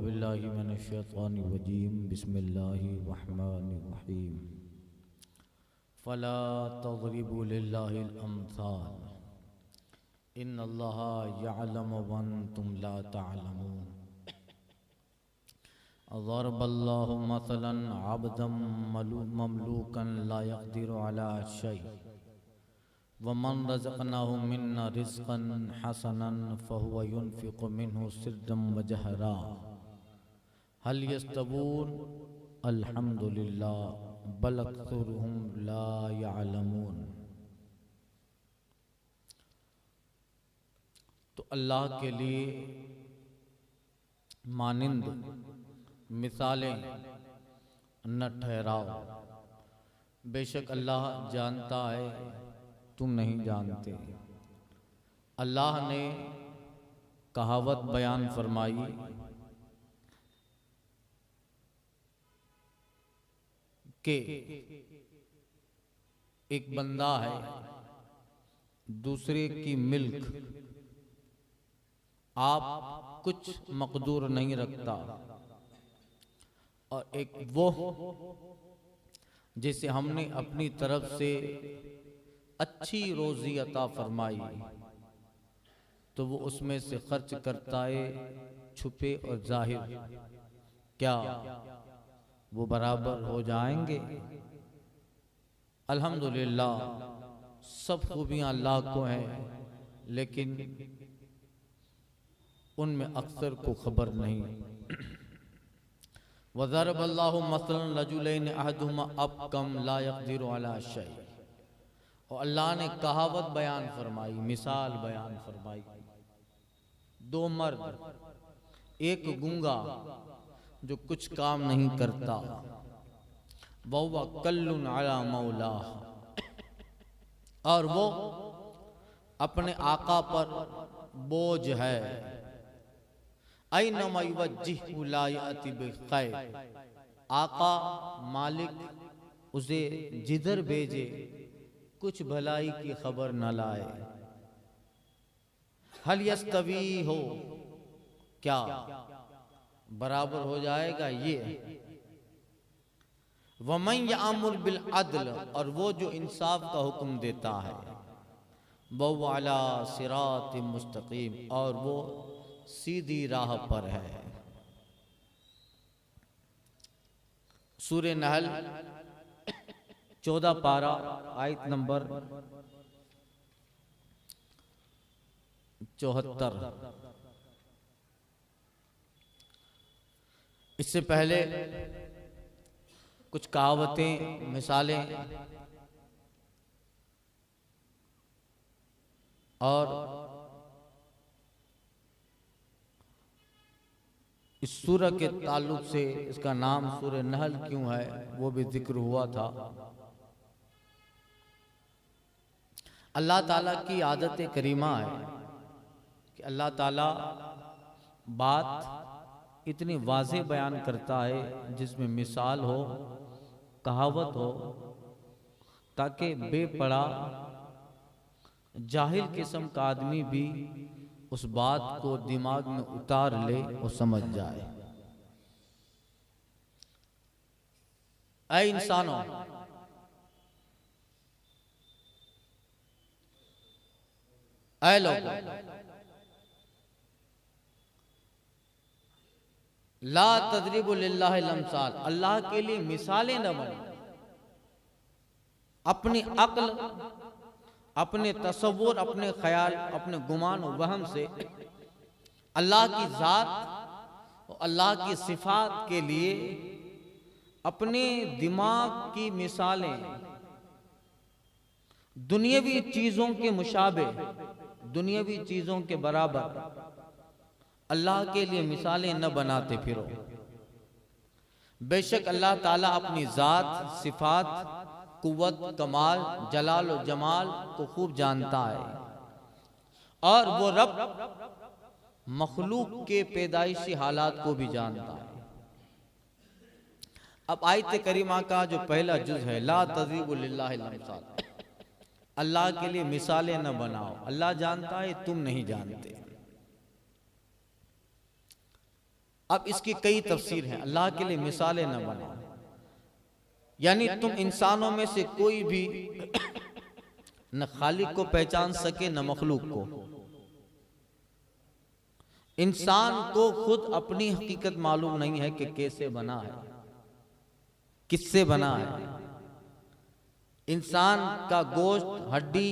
बिल्लाहि मिनश्शैतानिर्रजीम बिस्मिल्लाहिर्रहमानिर्रहीम फ़ला तज़रिबू लिल्लाहिल अम्साल इन्नल्लाहा यअलमु व अंतुम ला तअलमून। ज़रबल्लाहु मसलन अब्दन ममलूकन ला यक़दिरु अला शै वमन रज़क़नाहु मिन्ना रिज़क़न हसनन फ़हुव युनफ़िक़ु मिन्हु सिर्रन व जहरा हल यस्तवून अल्हम्दुलिल्लाह बल अक्सरुहुम ला यअलमून। तो अल्लाह के लिए मानिंद मिसालें न ठहराओ, बेशक अल्लाह जानता है तुम नहीं जानते। अल्लाह ने कहावत बयान फरमाई कि एक बंदा है, दूसरे की मिल्क आप कुछ मकदूर नहीं रखता, और एक वो जिसे हमने अपनी तरफ से अच्छी रोजी अता फरमाई तो वो उसमें से खर्च करता है, छुपे और जाहिर, क्या वो बराबर हो जाएंगे? अल्हम्दुलिल्लाह सब खूबियां अल्लाह को हैं, लेकिन उनमें अक्सर को खबर नहीं। वज़रबल्लाहु मसलन रजुलैन अहदुहुमा अबकम ला यक़दिरु अला शै। और अल्लाह ने कहावत बयान फरमाई, मिसाल बयान फरमाई, दो मर्द, एक गूंगा जो कुछ काम नहीं करता, वहुवा कल्लुन अला मौला, और वो अपने आका पर बोझ है। ऐनमा युवज्जिहु ला याति बिखैर, आका मालिक उसे जिधर भेजे कुछ भलाई की खबर न लाए। हल यस्तवी हो, क्या बराबर हो जाएगा ये? वमन यअमुर बिल अदल, और वो जो इंसाफ का हुक्म देता है, वहुव अला सिरातिम मुस्तकीम, और वो सीधी राह पर है। सूरे नहल 14 पारा आयत नंबर 74। इससे पहले कुछ कहावतें, मिसालें और इस सूरह के ताल्लुक से इसका नाम सूरह नहल क्यों है वो भी जिक्र हुआ था। अल्लाह ताला की आदत करीमा है कि अल्लाह ताला बात इतनी वाज़ेह बयान करता है जिसमें मिसाल हो, कहावत हो, ताकि बेपड़ा जाहिल किस्म का आदमी भी उस बात को दिमाग में उतार ले और समझ जाए। ऐ इंसानों, ऐ लोगों, ला तज़रिबु लिल्लाहिल अम्साल, अल्लाह के लिए मिसालें न बनो। अपनी अक्ल, अपने तसव्वुर, अपने ख्याल, अपने गुमान और वहम से अल्लाह की ज़ात और अल्लाह की सिफात के लिए अपने दिमाग की मिसालें दुनियावी चीज़ों के मुशाबे, दुनियावी चीज़ों के बराबर अल्लाह के लिए मिसालें न बनाते फिरो। बेशक अल्लाह ताला अपनी ज़ात, सिफात, कुव्वत, कमाल, जलाल और जमाल को खूब जानता है, और वो रब मखलूक के पैदाइशी हालात को भी जानता है। अब आयत करीमा का जो पहला जुज है, ला तज़रिबु लिल्लाहिल अम्साल, अल्लाह के लिए मिसालें न बनाओ। अल्लाह जानता है, तुम नहीं जानते। अब इसकी कई तफसीर हैं। अल्लाह के लिए मिसालें न बनाओ, यानी तुम इंसानों में से कोई भी न खालिक को पहचान सके न मखलूक को। इंसान को खुद अपनी हकीकत मालूम नहीं है कि कैसे बना है, किससे बना है। इंसान का गोश्त, हड्डी,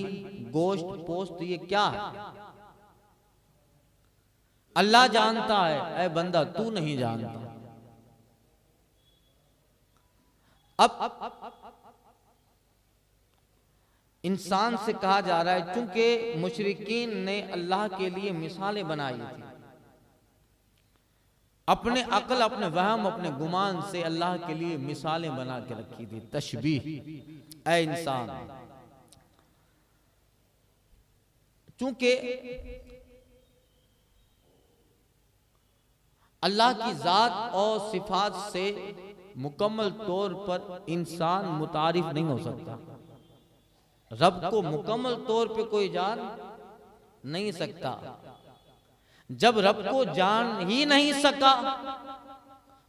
गोश्त, पोस्त, ये क्या है? अल्लाह जानता है, ऐ बंदा तू नहीं जानता। अब इंसान से कहा जा रहा है, चूंकि मुशरिकीन ने अल्लाह के लिए मिसालें बनाई थी, अपने अक्ल, अपने वहम, अपने गुमान से अल्लाह के लिए मिसालें बना के रखी थी, तशबीह। ऐ इंसान, चूंकि अल्लाह की जात और सिफात से मुकम्मल तौर पर इंसान मुतारिफ नहीं हो सकता। रब को मुकम्मल तौर पे कोई जान नहीं सकता। जब रब को जान ही नहीं सका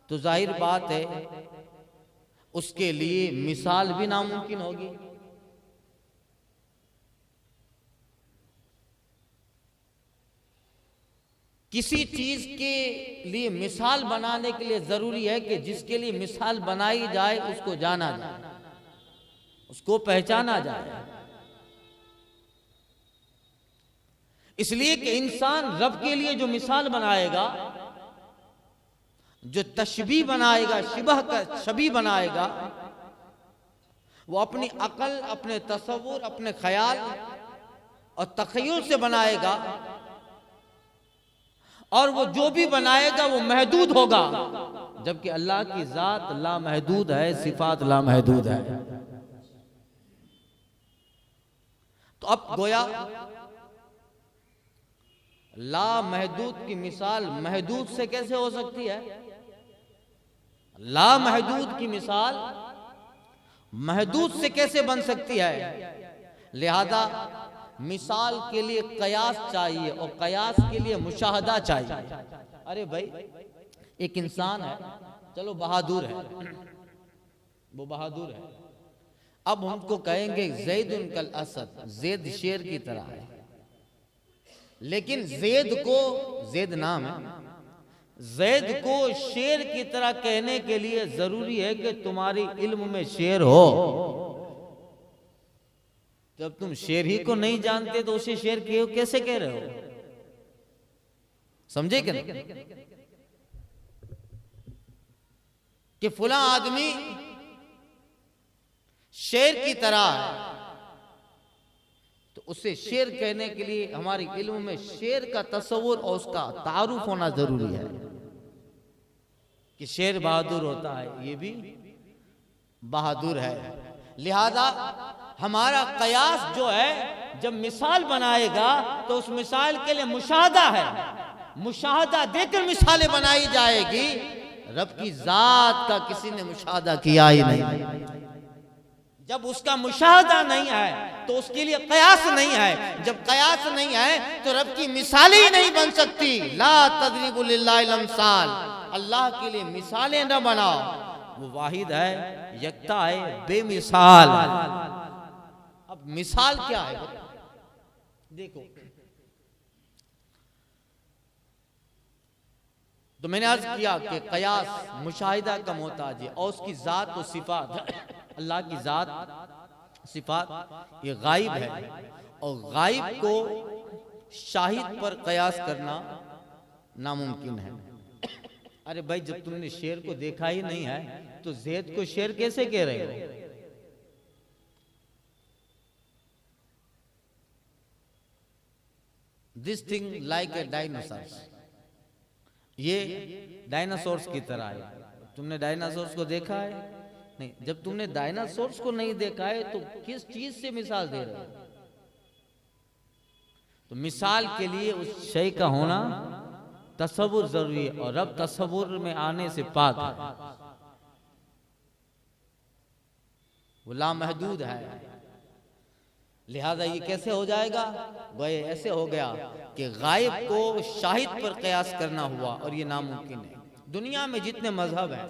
तो जाहिर बात है उसके लिए मिसाल भी नामुमकिन होगी। किसी चीज के लिए मिसाल बनाने के लिए जरूरी है कि जिसके लिए मिसाल बनाई जाए उसको जाना जाए, उसको पहचाना जाए। इसलिए कि इंसान रब के लिए जो मिसाल बनाएगा, जो तशबीह बनाएगा, शिबह का शबीह बनाएगा, वो अपनी अकल, अपने तसव्वुर, अपने ख्याल और तखय्युल से बनाएगा। और वो जो भी बनाएगा वो महदूद होगा, जबकि अल्लाह की जात ला महदूद है, सिफात ला महदूद है। तो अब गोया ला महदूद की मिसाल महदूद से कैसे हो सकती है? ला महदूद की मिसाल महदूद से कैसे बन सकती है? लिहाजा मिसाल के लिए कयास चाहिए और कयास के लिए मुशाहदा चाहिए। अरे भाई, एक इंसान है, चलो बहादुर है, वो बहादुर है। अब हमको कहेंगे ज़ैदुन कल असद, ज़ैद शेर की तरह है। लेकिन ज़ैद को, ज़ैद नाम है, ज़ैद को शेर की तरह कहने के लिए जरूरी है कि तुम्हारी इल्म में शेर हो। जब तुम शेर ही को नहीं जानते तो उसे शेर कैसे कह रहे हो? समझे क्या? कि फुला आदमी शेर की तरह है, तो उसे शेर कहने के लिए हमारी इल्म में शेर का तस्वुर और उसका तारुफ होना जरूरी है कि शेर बहादुर होता है, ये भी बहादुर है। लिहाजा हमारा कयास जो है, जब मिसाल बनाएगा तो उस मिसाल के लिए मुशाहदा है, मुशाहदा देकर मिसालें बनाई जाएगी। रब की जात का किसी ने मुशाहदा किया ही नहीं। जब उसका मुशाहदा नहीं है तो उसके लिए कयास नहीं है। जब कयास नहीं है तो रब की मिसालें ही नहीं बन सकती। ला तदरिबु लिल्लाहिल अमसाल, अल्लाह के लिए मिसालें न बनाओ, वो वाहिद है, यकता है, बेमिसाल। अब मिसाल क्या है? देखो, तो मैंने अर्ज किया कि कयास मुशाहिदा का मोहताज है और उसकी जात और सिफात, अल्लाह की जात सिफात ये गायब है और गायब को शाहिद पर कयास करना नामुमकिन है। अरे भाई, जब तुमने शेर को देखा ही नहीं है तो ज़ैद को शेर कैसे कह रहे हो? This thing like a dinosaurs, ये डायनासोर्स की तरह है। तुमने डायनासोर्स को देखा है? नहीं। जब तुमने डायनासोर्स को नहीं देखा है तो किस चीज से मिसाल दे रहे हो? तो मिसाल के लिए उस शय का होना तसव्वुर जरूरी है और रब तसव्वुर में आने से पाक है, वो लामहदूद है। लिहाजा ये कैसे हो जाएगा? वह ऐसे हो गया कि गायब को शाहिद पर कयास करना हुआ और ये नामुमकिन है। दुनिया में जितने मजहब हैं,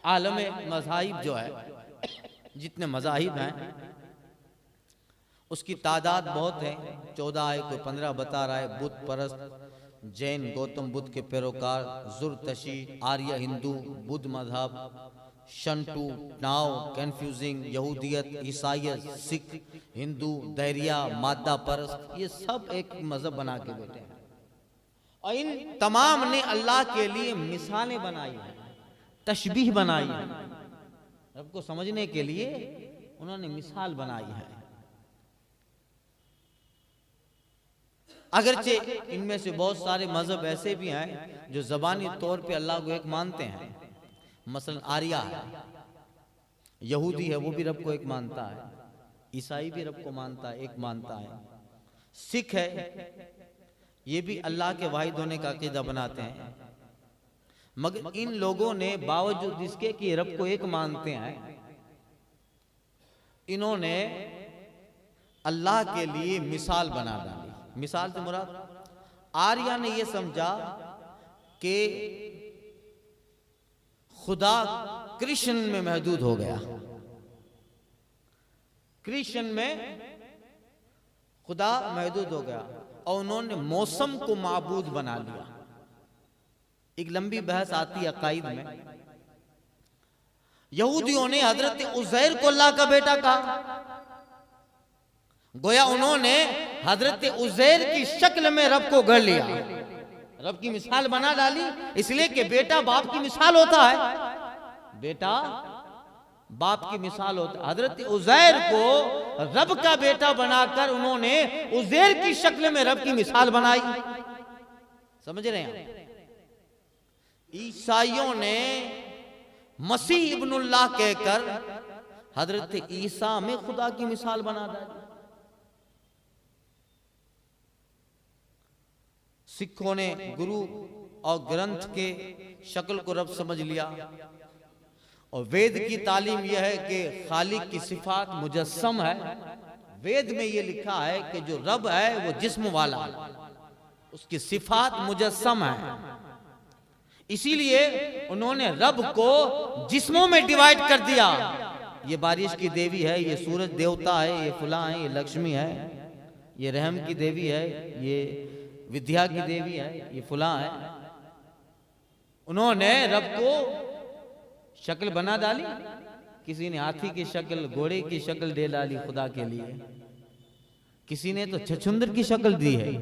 आलम मज़ाहिब जो है, जितने मज़ाहिब हैं उसकी तादाद बहुत है, 14 है, कोई 15 बता रहा है। बुद्ध परस्त, जैन, गौतम बुद्ध के पैरोकार, जुरतशी, आर्य हिंदू, बुद्ध मजहब, शंटू, नाव, कन्फ्यूजिंग, यहूदियत, ईसाइयत, सिख, हिंदू, दैरिया, मादा परस्त, ये सब एक मजहब बना के बैठे हैं। और इन तमाम ने अल्लाह के लिए मिसालें बनाई हैं, तशबीह बनाई है। रब को समझने के लिए उन्होंने मिसाल बनाई है। अगरचे इनमें से बहुत सारे मजहब ऐसे भी हैं जो ज़बानी तौर पे अल्लाह को एक मानते हैं। मसलन आर्या है, यहूदी है, वो भी रब को एक मानता है। ईसाई भी रब को मानता है, एक मानता है। सिख है, ये भी अल्लाह के वाहिद होने का अकीदा बनाते हैं। मगर इन लोगों ने बावजूद इसके कि रब को एक मानते हैं, इन्होंने अल्लाह के लिए मिसाल बना डाली। मिसाल से मुराद, आर्या ने यह समझा कि खुदा कृष्ण में महदूद हो गया, कृष्ण में खुदा महदूद हो गया, और उन्होंने मौसम को माबूद बना लिया। एक लंबी बहस आती है अकाईद में। यहूदियों ने हजरत उज़ैर को अल्लाह का बेटा कहा, गोया उन्होंने हजरत उज़ैर की शक्ल में रब को गढ़ लिया, रब की मिसाल बना डाली। इसलिए कि बेटा बाप की मिसाल होता है, बेटा बाप की मिसाल होता है। हजरत उज़ैर को रब का बेटा बनाकर उन्होंने उज़ैर की शक्ल में रब की मिसाल बनाई। समझ रहे हैं? ईसाइयों ने मसीह इब्नुल्लाह कहकर हजरत ईसा में खुदा की मिसाल बना डाली। सिखों ने गुरु और ग्रंथ के शक्ल को रब समझ लिया, और वेद की तालीम यह है कि खालिक की सिफात मुजस्सम है। वेद में यह लिखा है कि जो रब है वो जिस्म वाला, उसकी सिफात मुजस्सम है। इसीलिए उन्होंने रब को जिस्मों में डिवाइड कर दिया। ये बारिश की देवी है, ये सूरज देवता है, ये फुला है, ये लक्ष्मी है, ये रहम की देवी है, ये विद्या की देवी है, ये फुला है। उन्होंने रब को शक्ल बना डाली। किसी ने हाथी की शक्ल, घोड़े की शक्ल दे डाली खुदा के लिए, किसी ने तो छछुंदर की शक्ल दी है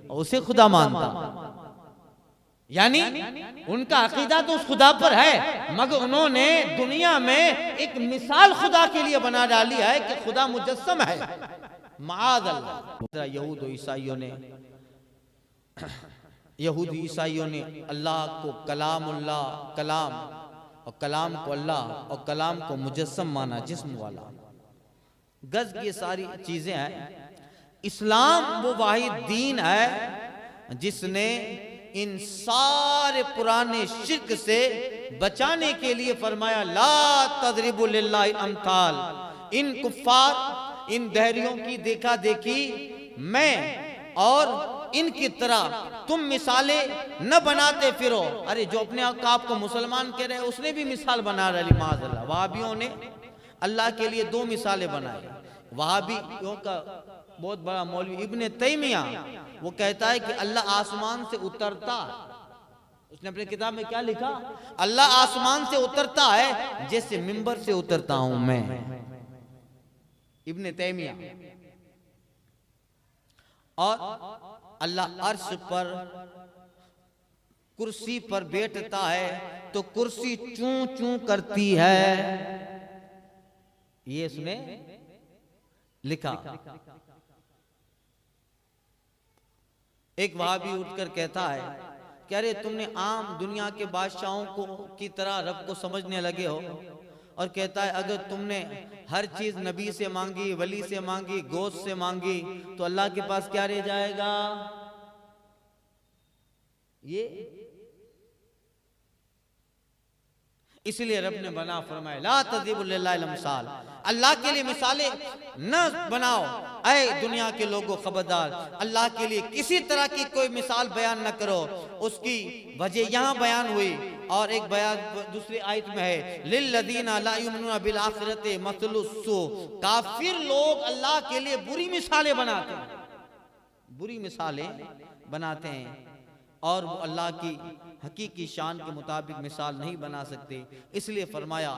और उसे खुदा मानता। यानी उनका अकीदा तो उस खुदा पर है, मगर उन्होंने दुनिया में एक मिसाल खुदा के लिए बना डाली है कि खुदा मुजस्सम है। माअज़ अल्लाह। यहूदी ईसाइयों ने अल्लाह को कलामुल्लाह, कलाम, और कलाम को अल्लाह, और कलाम को मुजस्सम माना, जिस्म वाला। गज की ये सारी चीजें हैं। इस्लाम वो वाहिद दीन है जिसने इन सारे पुराने शिर्क से बचाने के लिए फरमाया, ला तदरिबु लिल्लाहिल अमथाल। इन कुफ्फार, इन दहरियों की देखा देखी मैं और इनकी तरह तुम मिसालें न बनाते फिरो। अरे जो अपने आप को मुसलमान कह रहे हैं उसने भी मिसाल बना रही। माज़अल्लाह, वहाबियों ने अल्लाह के लिए 2 मिसालें बनाई। वहाबियों का बहुत बड़ा मौलवी इब्ने तैमिया, वो कहता है कि अल्लाह आसमान से उतरता। उसने अपनी किताब में क्या लिखा? अल्लाह आसमान से उतरता है जैसे मिंबर से उतरता हूं मैं। इब्ने तैमिया। और अल्लाह अर्श पर कुर्सी पर बैठता है तो कुर्सी चूं चूं करती है, ये उसने लिखा। एक वहाबी उठकर कहता है कि अरे तुमने आम दुनिया के बादशाहों को की तरह रब को समझने लगे हो। और कहता है अगर तुमने हर चीज नबी से मांगी, वली से मांगी, गोश्त से मांगी तो अल्लाह के पास क्या रह जाएगा? ये इसलिए रब ने बना फरमाया ला तज़रिबू लिल्लाहिल अमसाल, अल्लाह के लिए मिसालें न बनाओ। ऐ दुनिया के लोगों खबरदार, अल्लाह के लिए किसी तरह की कोई मिसाल बयान न करो। उसकी वजह यहाँ बयान हुई और एक बयान दूसरी आयत में है लिल्लज़ीना ला युमिनूना बिल आखिरति मसलुस सू, काफिर लोग अल्लाह के लिए बुरी मिसालें बनाते हैं, बुरी मिसालें बनाते हैं और वो अल्लाह की हकीकी शान के मुताबिक मिसाल नहीं बना सकते। इसलिए फरमाया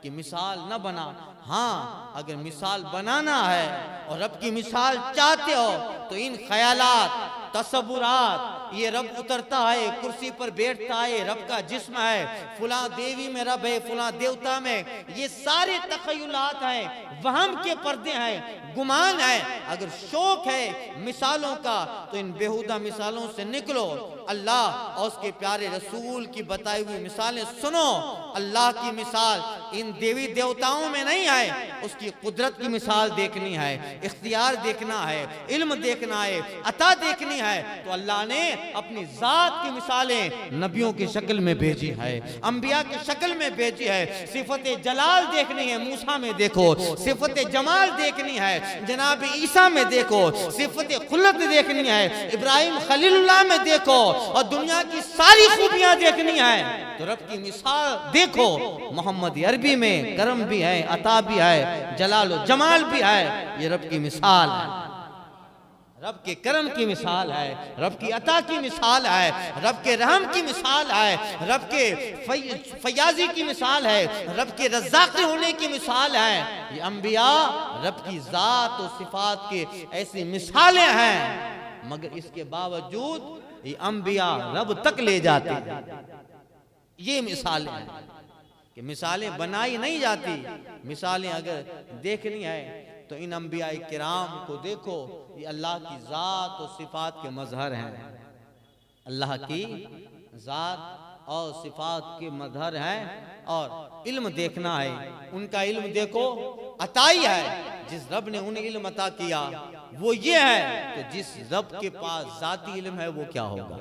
कि मिसाल न बना। हाँ, अगर मिसाल बनाना है और रब की मिसाल चाहते हो तो इन ख्यालात तसव्वुरात, ये रब उतरता है, कुर्सी पर बैठता है, रब का जिस्म है, फुला देवी में रब है, फुला देवता में, ये सारे तखय्युलात हैं, वहम के पर्दे हैं, गुमान है। अगर शौक है मिसालों का तो इन बेहुदा मिसालों से निकलो, अल्लाह और उसके प्यारे रसूल की बताई हुई मिसालें सुनो। अल्लाह की मिसाल इन देवी देवताओं में नहीं है, उसकी कुदरत की मिसाल देखनी है, इख्तियार देखना है, इल्म देखना है, अता देखनी है तो अल्लाह ने अपनी जात की मिसालें नबियों की शक्ल में भेजी है, अंबिया की शक्ल में भेजी है। सिफत जलाल देखनी है, मूसा में देखो, सिफत जमाल देखनी है, जनाब ईसा में देखो, सिफत खुल्लत देखनी है, इब्राहिम खलीलुल्लाह में देखो, और दुनिया की सारी खूबियां देखनी है तो रब की मिसाल देखो। मोहम्मद अरबी में करम भी है, अता भी है, जलाल और जमाल भी है, ये रब की मिसाल है, रब के करम की मिसाल है, रब की अता की मिसाल है, रब के रहम की मिसाल है, रब के फयाजी की मिसाल है, रब के रज़्ज़ाक़ होने की मिसाल है। ये अंबिया रब की ज़ात और सिफात की ऐसी मिसालें हैं, मगर इसके बावजूद ये अंबिया रब तक ले जाते। ये मिसालें हैं कि मिसालें बनाई नहीं जाती, मिसालें अगर देखनी है तो इन अंबिया किराम को देखो, ये अल्लाह की ज़ात और सिफात के मज़हर हैं, अल्लाह की ज़ात और सिफात के मज़हर हैं। और इल्म देखना है, उनका इल्म देखो अताई है, जिस रब ने उन्हें इल्म अता किया वो ये है, तो जिस रब के पास ज़ाती इल्म है वो क्या होगा।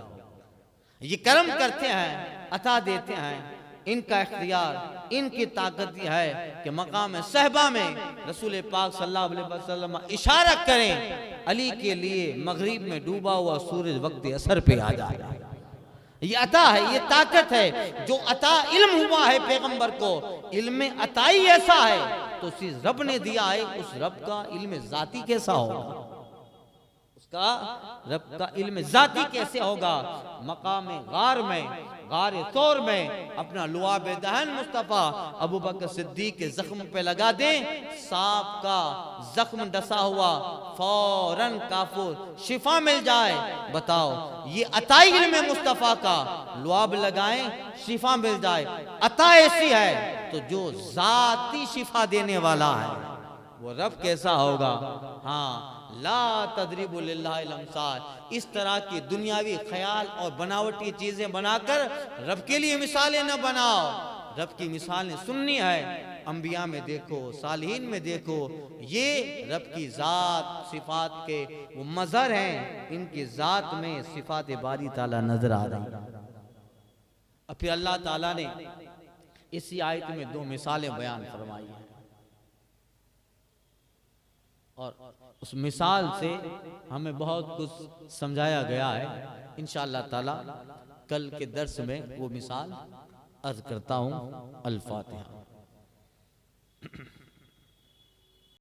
ये करम करते हैं, अता देते हैं, इनका इख्तियार, इनकी ताकत यह है कि मकाम सहबा में रसूल पाक सल्लल्लाहु अलैहि वसल्लम इशारा करें, अली के लिए मगरिब में डूबा हुआ सूरज वक्त असर पे आ जाए। ये अता है, ये ताकत है, जो अता इल्म हुआ है पैगंबर को, इल्म अताई ऐसा है तो उसी रब ने दिया है, उस रब का इल्म जाती कैसा होगा, उसका रब का इल्म जाती कैसे होगा। मकाम गार में, गार तौर में अपना लुआब दहन मुस्तफ़ा अबू बकर सिद्दीक के जख्म पे लगा दें, सांप का जख्म डसा हुआ फौरन काफुर शिफा मिल जाए। बताओ, ये अताई इल्म मुस्तफ़ा का, लुआब लगाएं शिफा मिल जाए। अता ऐसी है तो जो जाती शिफा देने वाला है वो रब कैसा होगा। हाँ, ला तदरिबु लिल्लाहिल अमसाल, इस तरह की दुनियावी ख्याल और बनावटी चीजें बनाकर रब के लिए मिसालें न बनाओ। रब की मिसालें सुननी है, अंबिया में देखो, सालिहीन में देखो, ये रब की जात सिफात के वो मज़हर हैं, इनकी जात में सिफात बारी ताला नजर आ रही। अब फिर अल्लाह ताला ने इसी आयत में दो मिसालें बयान फरमाई हैं और उस मिसाल से हमें बहुत कुछ समझाया गया है। इंशाअल्लाह ताला कल के दर्स में वो मिसाल अर्ज करता हूँ। अल फातिहा।